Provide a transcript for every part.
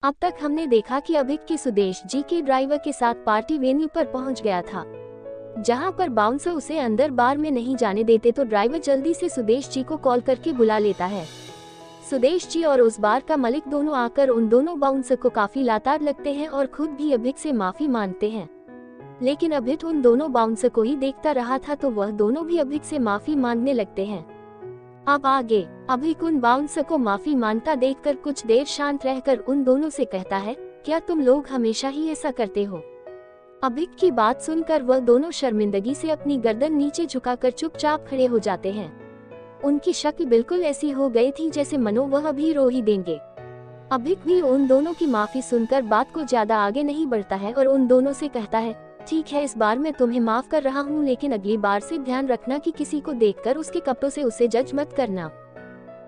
अब तक हमने देखा कि अभिक की सुदेश जी के ड्राइवर के साथ पार्टी वेन्यू पर पहुंच गया था, जहां पर बाउंसर उसे अंदर बार में नहीं जाने देते तो ड्राइवर जल्दी से सुदेश जी को कॉल करके बुला लेता है। सुदेश जी और उस बार का मालिक दोनों आकर उन दोनों बाउंसर को काफी लातार लगते हैं और खुद भी अभिक से माफी मांगते हैं, लेकिन अभिक उन दोनों बाउंसर को ही देखता रहा था तो वह दोनों भी अभिक से माफी मांगने लगते हैं। अब आगे अभिक उन बाउंसर को माफी मांगता देखकर कुछ देर शांत रहकर उन दोनों से कहता है, क्या तुम लोग हमेशा ही ऐसा करते हो? अभिक की बात सुनकर वह दोनों शर्मिंदगी से अपनी गर्दन नीचे झुकाकर चुपचाप खड़े हो जाते हैं। उनकी शक्ल बिल्कुल ऐसी हो गई थी जैसे मनो वह अभी रो ही देंगे। अभिक भी उन दोनों की माफी सुनकर बात को ज्यादा आगे नहीं बढ़ता है और उन दोनों से कहता है, ठीक है, इस बार मैं तुम्हें माफ कर रहा हूँ, लेकिन अगली बार से ध्यान रखना कि किसी को देखकर उसके कपड़ों से उसे जज मत करना।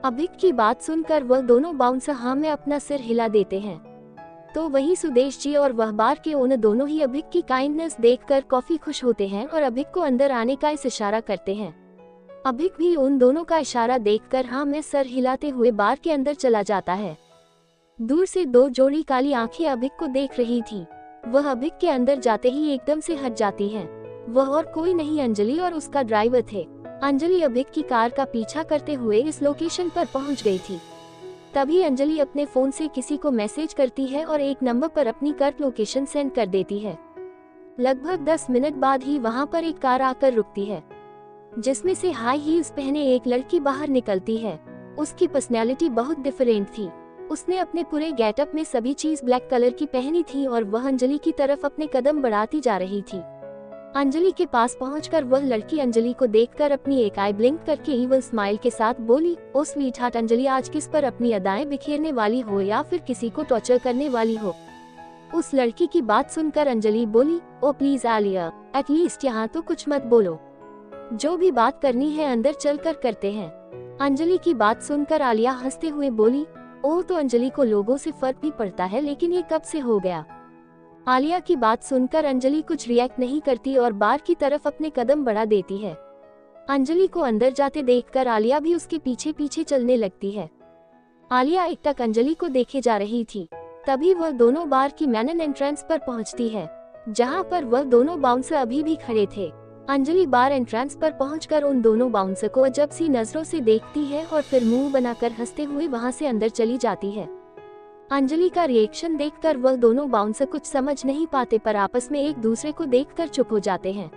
अभिक की बात सुनकर वह दोनों बाउंसर हाँ में अपना सिर हिला देते हैं। तो वही सुदेश जी और वह बार के ओनर दोनों ही अभिक की काइंडनेस देखकर काफी खुश होते हैं और अभिक को अंदर आने का इशारा करते हैं। अभिक भी उन दोनों का इशारा देखकर हाँ में सर हिलाते हुए बार के अंदर चला जाता है। दूर से दो जोड़ी काली आंखें अभिक को देख रही थी। वह अभिक के अंदर जाते ही एकदम से हट जाती हैं। वह और कोई नहीं अंजलि और उसका ड्राइवर थे। अंजलि अभिक की कार का पीछा करते हुए इस लोकेशन पर पहुंच गई थी। तभी अंजलि अपने फोन से किसी को मैसेज करती है और एक नंबर पर अपनी कर्ट लोकेशन सेंड कर देती है। लगभग 10 मिनट बाद ही वहां पर एक कार आकर रुकती है, जिसमें से हाई हील्स पहने एक लड़की बाहर निकलती है। उसकी पर्सनैलिटी बहुत डिफरेंट थी। उसने अपने पूरे गेटअप में सभी चीज ब्लैक कलर की पहनी थी और वह अंजलि की तरफ अपने कदम बढ़ाती जा रही थी। अंजलि के पास पहुंचकर वह लड़की अंजलि को देखकर अपनी एक आई ब्लिंक करके इवल स्माइल के साथ बोली, ओ स्वीट हार्ट अंजलि, आज किस पर अपनी अदाएं बिखेरने वाली हो या फिर किसी को टॉर्चर करने वाली हो? उस लड़की की बात सुनकर अंजलि बोली, ओ प्लीज आलिया, एटलीस्ट यहाँ तो कुछ मत बोलो, जो भी बात करनी है अंदर चलकर करते हैं। अंजलि की बात सुनकर आलिया हंसते हुए बोली, ओह, तो अंजलि को लोगों से फर्क भी पड़ता है, लेकिन ये कब से हो गया? आलिया की बात सुनकर अंजलि कुछ रिएक्ट नहीं करती और बार की तरफ अपने कदम बढ़ा देती है। अंजलि को अंदर जाते देखकर आलिया भी उसके पीछे पीछे चलने लगती है। आलिया एकटक अंजलि को देखे जा रही थी। तभी वह दोनों बार की मैन एंट्रेंस पर पहुंचती है, जहां पर वह दोनों बाउंसर अभी भी खड़े थे। अंजलि बार एंट्रेंस पर पहुंचकर उन दोनों बाउंसर को अजब सी नजरों से देखती है और फिर मुंह बनाकर हंसते हुए वहां से अंदर चली जाती है। अंजलि का रिएक्शन देखकर वह दोनों बाउंसर कुछ समझ नहीं पाते, पर आपस में एक दूसरे को देखकर चुप हो जाते हैं।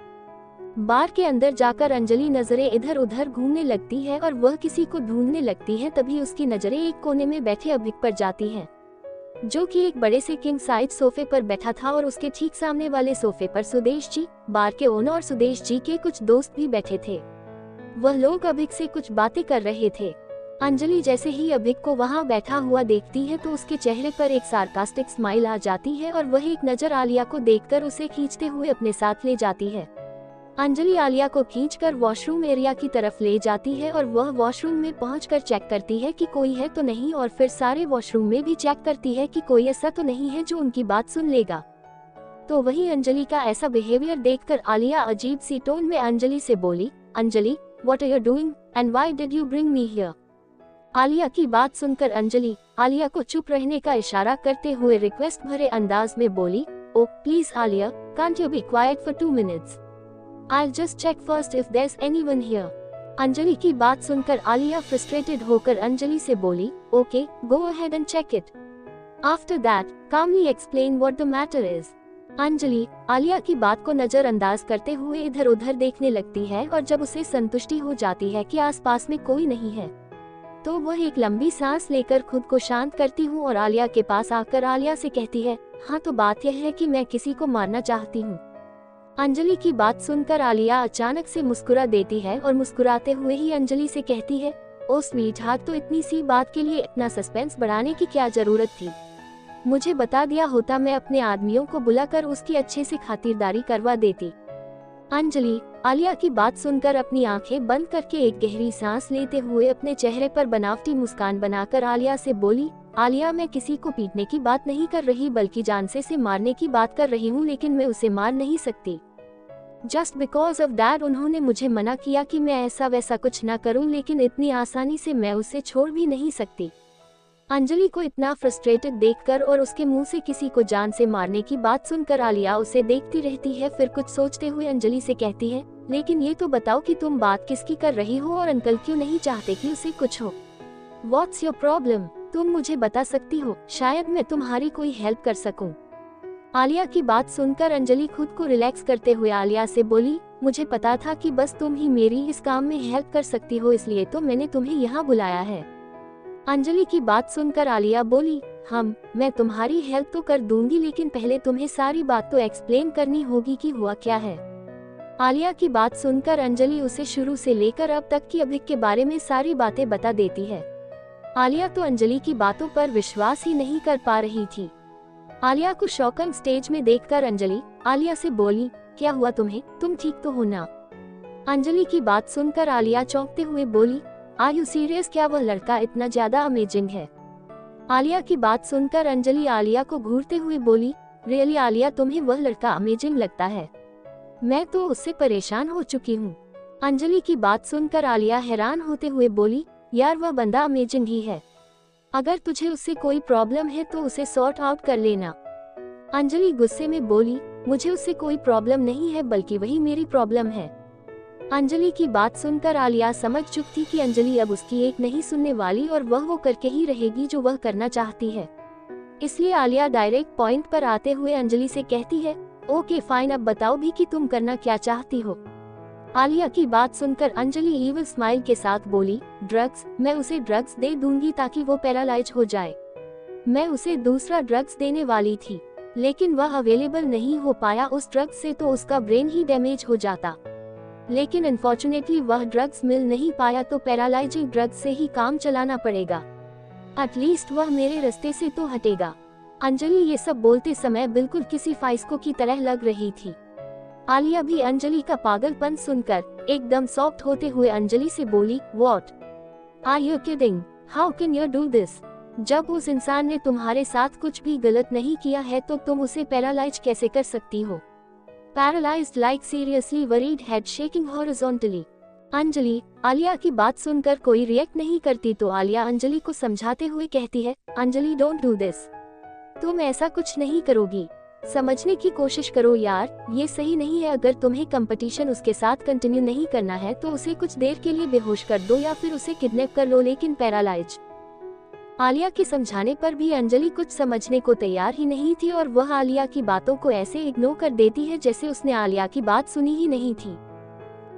बार के अंदर जाकर अंजलि नजरें इधर उधर घूमने लगती है और वह किसी को ढूंढने लगती है। तभी उसकी नजरें एक कोने में बैठे अभिक पर जाती हैं, जो कि एक बड़े से किंग साइज सोफे पर बैठा था और उसके ठीक सामने वाले सोफे पर सुदेश जी, बार के ओनर और सुदेश जी के कुछ दोस्त भी बैठे थे। वह लोग अभिक से कुछ बातें कर रहे थे। अंजलि जैसे ही अभिक को वहां बैठा हुआ देखती है तो उसके चेहरे पर एक सार्कास्टिक स्माइल आ जाती है और वह एक नजर आलिया को देखकर उसे खींचते हुए अपने साथ ले जाती है। अंजलि आलिया को खींचकर वॉशरूम एरिया की तरफ ले जाती है और वह वॉशरूम में पहुंचकर चेक करती है कि कोई है तो नहीं, और फिर सारे वॉशरूम में भी चेक करती है कि कोई ऐसा तो नहीं है जो उनकी बात सुन लेगा। तो वही अंजलि का ऐसा बिहेवियर देखकर आलिया अजीब सी टोन में अंजलि से बोली, Anjali, what are you doing and why did you bring me here? Alia की बात सुनकर अंजलि आलिया को चुप रहने का इशारा करते हुए रिक्वेस्ट भरे अंदाज में बोली, oh please Alia, can't you be quiet for 2 minutes? I'll just check first if there's anyone here. Anjali की बात सुनकर आलिया फ्रस्ट्रेटेड होकर अंजलि से बोली, okay, go ahead and check it. After that calmly explain what the matter is. Anjali Alia की बात को नजरअंदाज करते हुए इधर उधर देखने लगती है और जब उसे संतुष्टि हो जाती है कि आसपास में कोई नहीं है, तो वह एक लंबी सांस लेकर खुद को शांत करती हूँ और आलिया के पास आकर आलिया से कहती है, हाँ तो बात यह है कि मैं किसी को मारना चाहती हूँ। अंजलि की बात सुनकर आलिया अचानक से मुस्कुरा देती है और मुस्कुराते हुए ही अंजलि से कहती है, ओ स्वीट हार्ट, तो इतनी सी बात के लिए इतना सस्पेंस बढ़ाने की क्या जरूरत थी? मुझे बता दिया होता, मैं अपने आदमियों को बुलाकर उसकी अच्छे से खातिरदारी करवा देती। अंजलि आलिया की बात सुनकर अपनी आंखें बंद करके एक गहरी सांस लेते हुए अपने चेहरे पर बनावटी मुस्कान बनाकर आलिया से बोली, आलिया, मैं किसी को पीटने की बात नहीं कर रही बल्कि जान से मारने की बात कर रही हूँ, लेकिन मैं उसे मार नहीं सकती। जस्ट बिकॉज ऑफ दैट उन्होंने मुझे मना किया कि मैं ऐसा वैसा कुछ ना करूं, लेकिन इतनी आसानी से मैं उसे छोड़ भी नहीं सकती। अंजलि को इतना फ्रस्ट्रेटेड देखकर और उसके मुंह से किसी को जान से मारने की बात सुनकर आलिया उसे देखती रहती है। फिर कुछ सोचते हुए अंजलि से कहती है, लेकिन ये तो बताओ कि तुम बात किसकी कर रही हो और अंकल क्यों नहीं चाहते कि उसे कुछ हो? What's your problem? तुम मुझे बता सकती हो, शायद मैं तुम्हारी कोई हेल्प कर सकूं। आलिया की बात सुनकर अंजलि खुद को रिलैक्स करते हुए आलिया से बोली, मुझे पता था कि बस तुम ही मेरी इस काम में हेल्प कर सकती हो, इसलिए तो मैंने तुम्हें यहाँ बुलाया है। अंजलि की बात सुनकर आलिया बोली, मैं तुम्हारी हेल्प तो कर दूंगी, लेकिन पहले तुम्हें सारी बात तो एक्सप्लेन करनी होगी कि हुआ क्या है। आलिया की बात सुनकर अंजलि उसे शुरू से लेकर अब तक की अभिक के बारे में सारी बातें बता देती है। आलिया तो अंजलि की बातों पर विश्वास ही नहीं कर पा रही थी। आलिया को शॉकिंग स्टेज में देखकर अंजलि आलिया से बोली, क्या हुआ तुम्हें, तुम ठीक तो हो ना? अंजलि की बात सुनकर आलिया चौंकते हुए बोली, आर यू सीरियस? क्या वह लड़का इतना ज्यादा अमेजिंग है? आलिया की बात सुनकर अंजलि आलिया को घूरते हुए बोली, रियली आलिया, तुम्हें वह लड़का अमेजिंग लगता है? मैं तो उससे परेशान हो चुकी हूँ। अंजलि की बात सुनकर आलिया हैरान होते हुए बोली, यार वह बंदा अमेजिंग ही है, अगर तुझे उससे कोई प्रॉब्लम है तो उसे सॉर्ट आउट कर लेना। अंजलि गुस्से में बोली, मुझे उससे कोई प्रॉब्लम नहीं है, बल्कि वही मेरी प्रॉब्लम है। अंजलि की बात सुनकर आलिया समझ चुकी थी कि अंजलि अब उसकी एक नहीं सुनने वाली और वह वो करके ही रहेगी जो वह करना चाहती है। इसलिए आलिया डायरेक्ट पॉइंट पर आते हुए अंजलि से कहती है, ओके फाइन, अब बताओ भी कि तुम करना क्या चाहती हो। आलिया की बात सुनकर अंजलि ईविल स्माइल के साथ बोली, ड्रग्स, मैं उसे ड्रग्स दे दूंगी ताकि वो पैरालाइज हो जाए। मैं उसे दूसरा ड्रग्स देने वाली थी, लेकिन वह अवेलेबल नहीं हो पाया उस ड्रग्स से, तो उसका ब्रेन ही डैमेज हो जाता। लेकिन अनफॉर्चुनेटली वह ड्रग्स मिल नहीं पाया, तो पैरालाइजिंग ड्रग्स से ही काम चलाना पड़ेगा। एटलीस्ट वह मेरे रास्ते से तो हटेगा। अंजलि ये सब बोलते समय बिल्कुल किसी फाइस्को की तरह लग रही थी। आलिया भी अंजलि का पागलपन सुनकर एकदम सॉफ्ट होते हुए अंजलि से बोली, what are you kidding? How can you do this? जब उस इंसान ने तुम्हारे साथ कुछ भी गलत नहीं किया है तो तुम उसे पैरालाइज कैसे कर सकती हो? Paralysed like seriously worried, head shaking horizontally. Anjali Alia की बात सुनकर कोई रिएक्ट नहीं करती, तो आलिया अंजलि को समझाते हुए कहती है, अंजलि डोंट डू दिस, तुम ऐसा कुछ नहीं करोगी, समझने की कोशिश करो यार, ये सही नहीं है। अगर तुम्हें कंपटीशन उसके साथ कंटिन्यू नहीं करना है तो उसे कुछ देर के लिए बेहोश कर दो या फिर उसे किडनैप कर लो, लेकिन पैरालाइज। आलिया के समझाने पर भी अंजलि कुछ समझने को तैयार ही नहीं थी और वह आलिया की बातों को ऐसे इग्नोर कर देती है जैसे उसने आलिया की बात सुनी ही नहीं थी।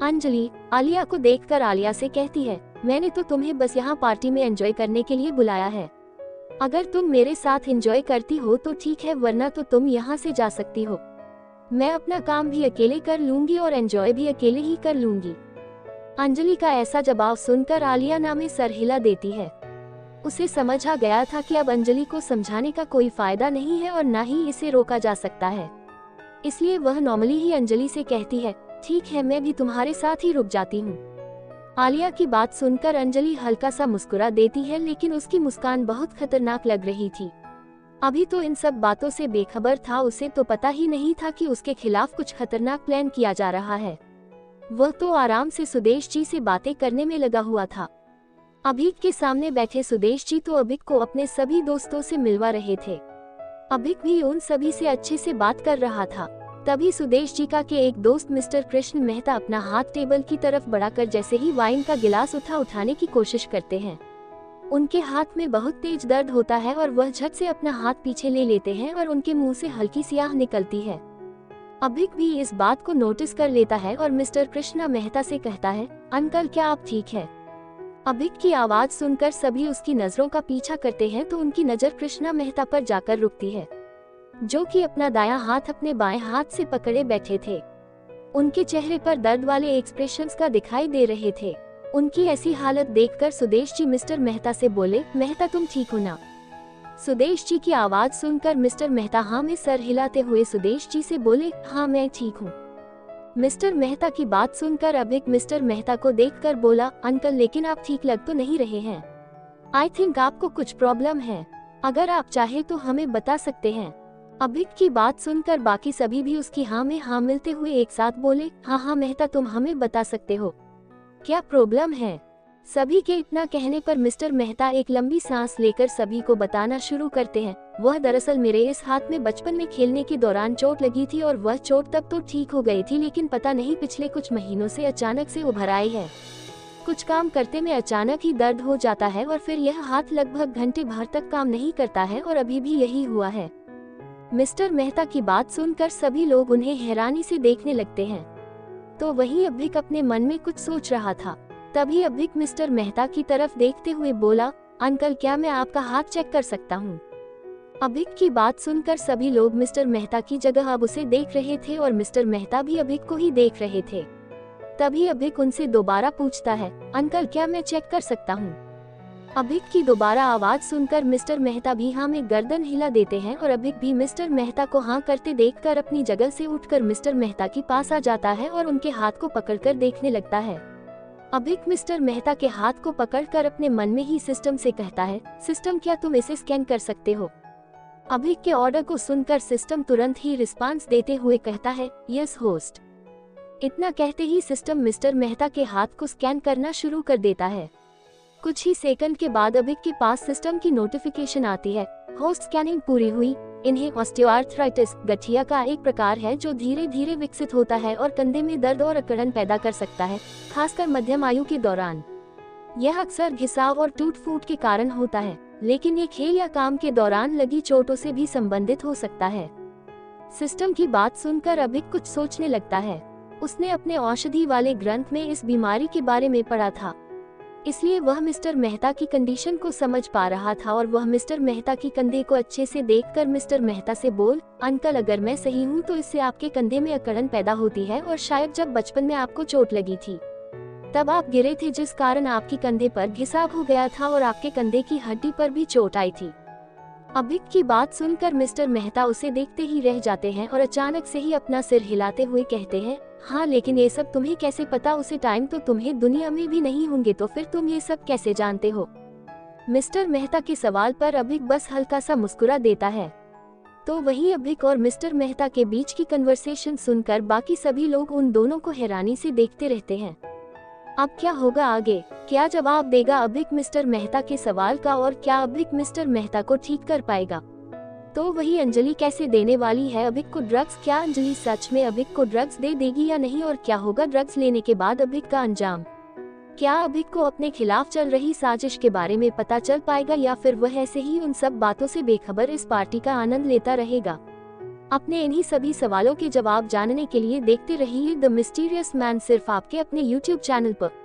अंजलि आलिया को देखकर आलिया से कहती है, मैंने तो तुम्हें बस यहाँ पार्टी में एंजॉय करने के लिए बुलाया है। अगर तुम मेरे साथ एंजॉय करती हो तो ठीक है, वरना तो तुम यहाँ से जा सकती हो। मैं अपना काम भी अकेले कर लूंगी और एंजॉय भी अकेले ही कर लूंगी। अंजलि का ऐसा जवाब सुनकर आलिया ना में सर हिला देती है। उसे समझ आ गया था कि अब अंजलि को समझाने का कोई फायदा नहीं है और ना ही इसे रोका जा सकता है, इसलिए वह नॉर्मली ही अंजलि से कहती है, ठीक है, मैं भी तुम्हारे साथ ही रुक जाती हूँ। आलिया की बात सुनकर अंजलि हल्का सा मुस्कुरा देती है, लेकिन उसकी मुस्कान बहुत खतरनाक लग रही थी। अभी तो इन सब बातों से बेखबर था, उसे तो पता ही नहीं था कि उसके खिलाफ कुछ खतरनाक प्लान किया जा रहा है। वह तो आराम से सुदेश जी से बातें करने में लगा हुआ था। अभिक के सामने बैठे सुदेश जी तो अभिक को अपने सभी दोस्तों से मिलवा रहे थे। अभिक भी उन सभी से अच्छे से बात कर रहा था। तभी सुदेश जी का के एक दोस्त मिस्टर कृष्ण मेहता अपना हाथ टेबल की तरफ बढ़ाकर जैसे ही वाइन का गिलास उठाने की कोशिश करते हैं, उनके हाथ में बहुत तेज दर्द होता है और वह झट से अपना हाथ पीछे ले लेते हैं और उनके मुंह से हल्की सी आह निकलती है। अभिक भी इस बात को नोटिस कर लेता है और मिस्टर कृष्णा मेहता से कहता है, अंकल क्या आप ठीक है? अभिक की आवाज सुनकर सभी उसकी नजरों का पीछा करते हैं, तो उनकी नजर कृष्णा मेहता पर जाकर रुकती है, जो कि अपना दायां हाथ अपने बाएं हाथ से पकड़े बैठे थे। उनके चेहरे पर दर्द वाले एक्सप्रेशंस का दिखाई दे रहे थे। उनकी ऐसी हालत देखकर सुदेश जी मिस्टर मेहता से बोले, मेहता तुम ठीक हो ना? सुदेश जी की आवाज सुनकर मिस्टर मेहता हाँ में सर हिलाते हुए सुदेश जी से बोले, हाँ मैं ठीक हूँ। मिस्टर मेहता की बात सुनकर अभिक मिस्टर मेहता को देखकर बोला, अंकल लेकिन आप ठीक लग तो नहीं रहे हैं। आई थिंक आपको कुछ प्रॉब्लम है, अगर आप चाहे तो हमें बता सकते हैं। अभिक की बात सुनकर बाकी सभी भी उसकी हाँ में हाँ मिलते हुए एक साथ बोले, हाँ हाँ मेहता तुम हमें बता सकते हो, क्या प्रॉब्लम है? सभी के इतना कहने पर मिस्टर मेहता एक लंबी सांस लेकर सभी को बताना शुरू करते हैं, वह दरअसल मेरे इस हाथ में बचपन में खेलने के दौरान चोट लगी थी और वह चोट तब तो ठीक हो गई थी, लेकिन पता नहीं पिछले कुछ महीनों से अचानक से उभर आई है। कुछ काम करते में अचानक ही दर्द हो जाता है और फिर यह हाथ लगभग घंटे भर तक काम नहीं करता है और अभी भी यही हुआ है। मिस्टर मेहता की बात सुनकर सभी लोग उन्हें हैरानी से देखने लगते हैं। तो वहीं अभिक अपने मन में कुछ सोच रहा था। तभी अभिक मिस्टर मेहता की तरफ देखते हुए बोला, अंकल क्या मैं आपका हाथ चेक कर सकता हूँ? अभिक की बात सुनकर सभी लोग मिस्टर मेहता की जगह अब उसे देख रहे थे और मिस्टर मेहता भी अभिक को ही देख रहे थे। तभी अभिक उनसे दोबारा पूछता है, अंकल क्या मैं चेक कर सकता हूँ? अभिक की दोबारा आवाज सुनकर मिस्टर मेहता भी हाँ में गर्दन हिला देते हैं और अभिक भी मिस्टर मेहता को हाँ करते देखकर अपनी जगह से उठकर मिस्टर मेहता के पास आ जाता है और उनके हाथ को पकड़कर देखने लगता है। अभिक मिस्टर मेहता के हाथ को पकड़कर अपने मन में ही सिस्टम से कहता है, सिस्टम क्या तुम इसे स्कैन कर सकते हो? अभिक के ऑर्डर को सुनकर सिस्टम तुरंत ही रिस्पांस देते हुए कहता है, यस होस्ट। इतना कहते ही सिस्टम मिस्टर मेहता के हाथ को स्कैन करना शुरू कर देता है। कुछ ही सेकंड के बाद अभिक के पास सिस्टम की नोटिफिकेशन आती है, होस्ट स्कैनिंग पूरी हुई। इन्हें ऑस्टियोआर्थराइटिस गठिया का एक प्रकार है जो धीरे धीरे विकसित होता है और कंधे में दर्द और अकड़न पैदा कर सकता है, खासकर मध्यम आयु के दौरान। यह अक्सर घिसाव और टूट फूट के कारण होता है, लेकिन ये खेल या काम के दौरान लगी चोटों से भी संबंधित हो सकता है। सिस्टम की बात सुनकर अभिक कुछ सोचने लगता है। उसने अपने औषधि वाले ग्रंथ में इस बीमारी के बारे में पढ़ा था, इसलिए वह मिस्टर मेहता की कंडीशन को समझ पा रहा था और वह मिस्टर मेहता की कंधे को अच्छे से देखकर मिस्टर मेहता से बोल, अंकल अगर मैं सही हूँ तो इससे आपके कंधे में अकड़न पैदा होती है और शायद जब बचपन में आपको चोट लगी थी तब आप गिरे थे, जिस कारण आपके कंधे पर घिसाव हो गया था और आपके कंधे की हड्डी पर भी चोट आई थी। अभिक की बात सुनकर मिस्टर मेहता उसे देखते ही रह जाते हैं और अचानक से ही अपना सिर हिलाते हुए कहते हैं, हाँ लेकिन ये सब तुम्हें कैसे पता? उसे टाइम तो तुम्हें दुनिया में भी नहीं होंगे, तो फिर तुम ये सब कैसे जानते हो? मिस्टर मेहता के सवाल पर अभिक बस हल्का सा मुस्कुरा देता है। तो वहीं अभिक और मिस्टर मेहता के बीच की कन्वर्सेशन सुनकर बाकी सभी लोग उन दोनों को हैरानी से देखते रहते हैं। अब क्या होगा आगे? क्या जवाब देगा अभिक मिस्टर मेहता के सवाल का और क्या अभिक मिस्टर मेहता को ठीक कर पाएगा? तो वही अंजलि कैसे देने वाली है अभिक को ड्रग्स? क्या अंजलि सच में अभिक को ड्रग्स दे देगी या नहीं? और क्या होगा ड्रग्स लेने के बाद अभिक का अंजाम? क्या अभिक को अपने खिलाफ चल रही साजिश के बारे में पता चल पाएगा या फिर वह ऐसे ही उन सब बातों से बेखबर इस पार्टी का आनंद लेता रहेगा? अपने इन्हीं सभी सवालों के जवाब जानने के लिए देखते रहिए द मिस्टीरियस मैन, सिर्फ आपके अपने YouTube चैनल पर।